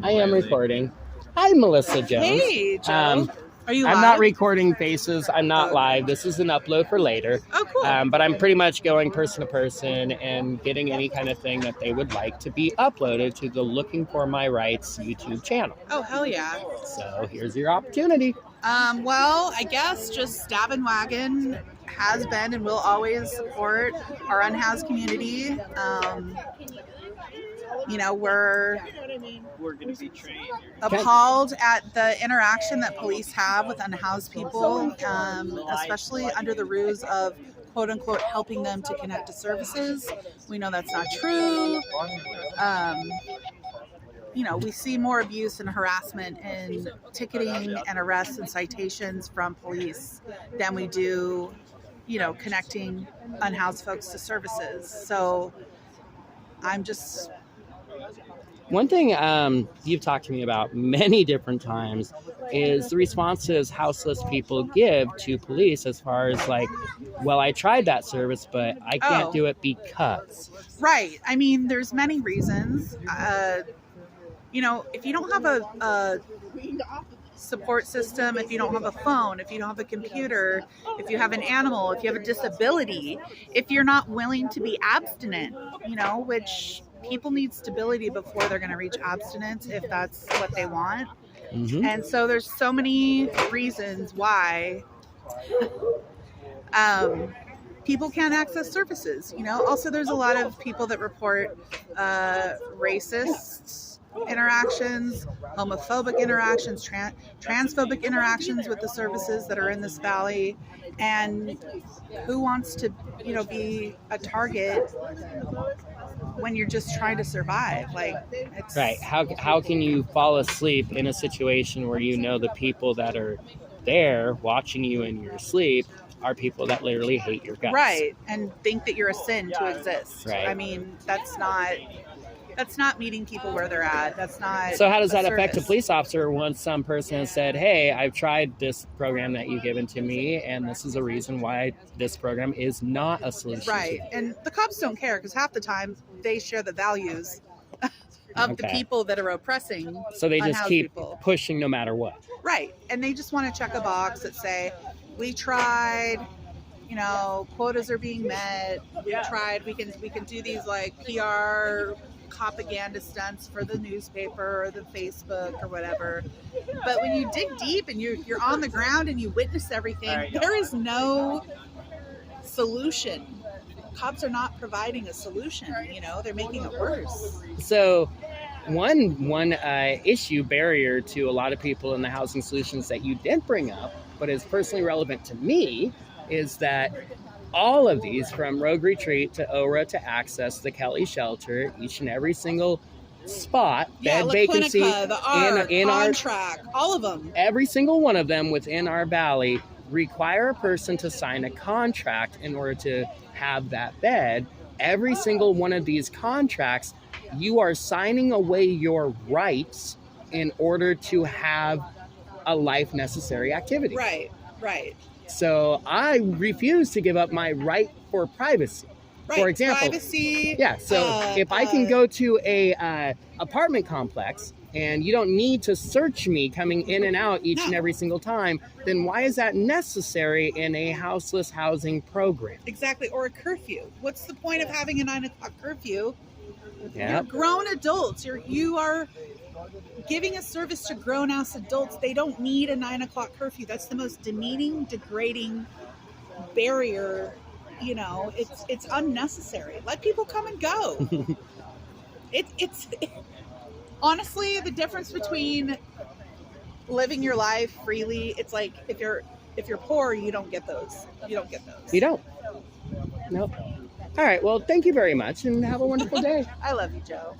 I am recording. Hi, Melissa Jones. Hey, Joe. Are you live? I'm not recording faces. I'm not live. This is an upload for later. Oh, cool. But I'm pretty much going person to person and getting any kind of thing that they would like to be uploaded to the Looking for My Rights YouTube channel. Oh, hell yeah. So here's your opportunity. Well, I guess just Stab and Wagon has been and will always support our unhoused community. We're going to be trained. appalled at the interaction that police have with unhoused people, especially under the ruse of quote unquote helping them to connect to services. We know that's not true. We see more abuse and harassment and ticketing and arrests and citations from police than we do, connecting unhoused folks to services. So I'm just... One thing you've talked to me about many different times is the responses houseless people give to police as far as like, well, I tried that service, but I can't do it because. Right. I mean, there's many reasons. If you don't have a support system, if you don't have a phone, if you don't have a computer, if you have an animal, if you have a disability, if you're not willing to be abstinent, which people need stability before they're going to reach abstinence if that's what they want. Mm-hmm. And so there's so many reasons why people can't access services. Also there's a lot of people that report racist interactions, homophobic interactions, transphobic interactions with the services that are in this valley. And who wants to, be a target when you're just trying to survive? It's right. How can you fall asleep in a situation where the people that are there watching you in your sleep are people that literally hate your guts? Right. And think that you're a sin to exist. Right. I mean, that's not meeting people where they're at. That's not. So how does that affect a police officer once some person has said, hey, I've tried this program that you've given to me, and this is a reason why this program is not a solution? Right. And the cops don't care because half the time they share the values of the people that are oppressing. So they just keep pushing no matter what. Right. And they just want to check a box that say, we tried, quotas are being met. We tried, we can do these like PR propaganda stunts for the newspaper or the Facebook or whatever. But when you dig deep and you're on the ground and you witness everything, there is no solution. Cops are not providing a solution. They're making it worse. So one issue barrier to a lot of people in the housing solutions that you did bring up, but is personally relevant to me, is that all of these, from Rogue Retreat to ORA to Access, the Kelly Shelter, each and every single spot, bed vacancy, in contract, all of them, every single one of them within our valley require a person to sign a contract in order to have that bed. Every single one of these contracts, you are signing away your rights in order to have a life necessary activity. Right. So I refuse to give up my right for privacy. Right. For example, privacy. Yeah. So if I can go to a apartment complex and you don't need to search me coming in and out each and every single time, then why is that necessary in a houseless housing program? Exactly. Or a curfew. What's the point of having a 9 o'clock curfew? Yep. You're grown adults. You are giving a service to grown-ass adults. They don't need a 9 o'clock curfew. That's the most demeaning, degrading barrier. It's unnecessary. Let people come and go. It's honestly the difference between living your life freely. It's like if you're poor, you don't get those. You don't. Nope. All right. Well, thank you very much and have a wonderful day. I love you, Joe.